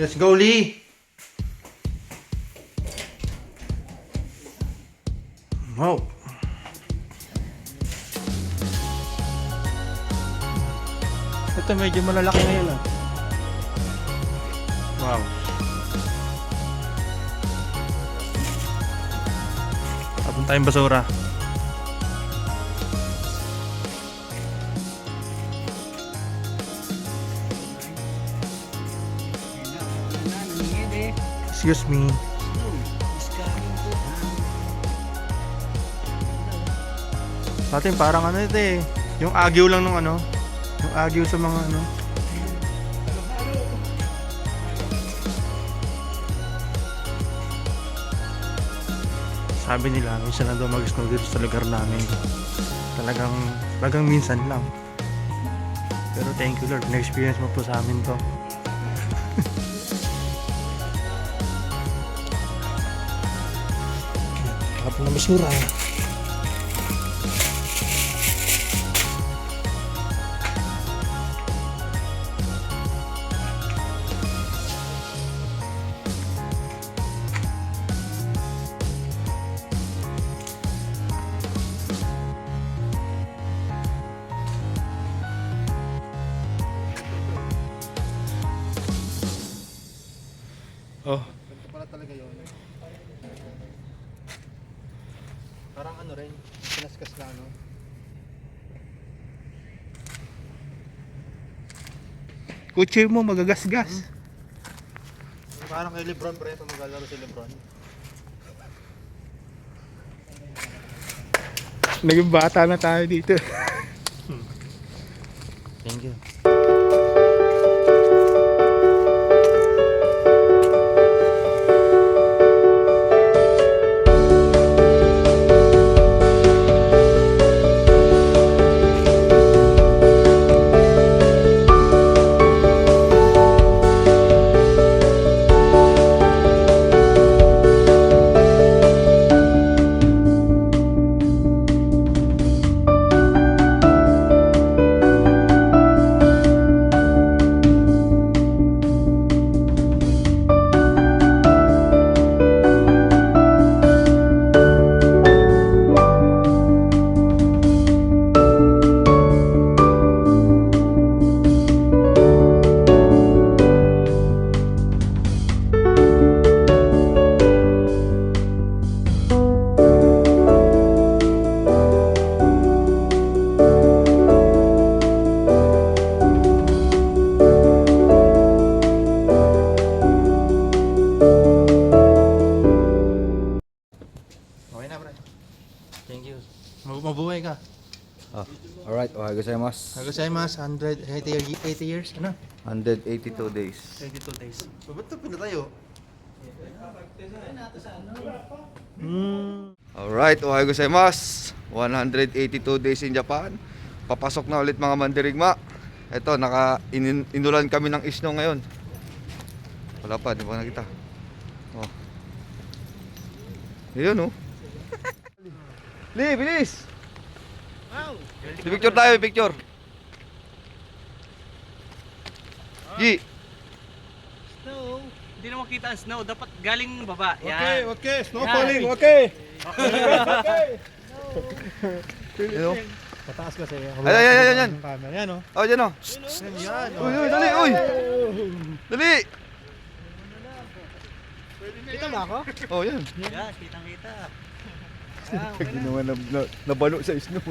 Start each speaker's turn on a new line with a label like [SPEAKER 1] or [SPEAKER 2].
[SPEAKER 1] Let's go, Lee! Wow! Ito medyo malalaki ngayon ah. Wow! Tapon tayong basura. Excuse me. Sa atin parang ano ito eh. Yung agyo lang nung ano. Yung agyo sa mga ano. Sabi nila, minsan na daw mag-snow dito sa lugar namin. Talagang minsan lang. Pero thank you Lord, na-experience mo po sa amin to. Tapos na basura. Oh.
[SPEAKER 2] Ganito pala talaga yun. Parang ano rin, sinaskas na ano.
[SPEAKER 1] Kutsi mo magagasgas.
[SPEAKER 2] Parang kay Lebron pre, pag maglalaro si Lebron.
[SPEAKER 1] Naging bata na tayo dito.
[SPEAKER 2] Thank you.
[SPEAKER 1] Thank you. Mabuhay ka.
[SPEAKER 2] Oh, alright, ohayo gozaimasu.
[SPEAKER 1] Nagkasaymas, 180 years, ano?
[SPEAKER 2] 182 days.
[SPEAKER 1] 22 days. So, ba't ito pinatayo?
[SPEAKER 2] Alright, ohayo gozaimasu. 182 days in Japan. Papasok na ulit mga mandirigma. Ito, inulan kami ng snow ngayon. Wala pa, di ba nakita? Oh. Ayun oh. Lee, bilis!
[SPEAKER 1] Wow!
[SPEAKER 2] Picture tayo, picture. G.
[SPEAKER 3] Snow. Hindi na makita ang snow. Dapat galing baba.
[SPEAKER 1] Okay,
[SPEAKER 3] Yan.
[SPEAKER 1] okay. Snow
[SPEAKER 3] Yan.
[SPEAKER 1] falling, okay.
[SPEAKER 2] Ayun oh.
[SPEAKER 1] Pataas kasi.
[SPEAKER 2] Ayan.
[SPEAKER 1] Yung camera. Yan oh.
[SPEAKER 2] Oh, dyan oh.
[SPEAKER 1] Yan.
[SPEAKER 2] Uy, dali, uy! Dali!
[SPEAKER 1] Kita ba ako?
[SPEAKER 2] Oh, yan.
[SPEAKER 3] Yan, kitang-kita.
[SPEAKER 2] Hindi naman nabalo sa snow.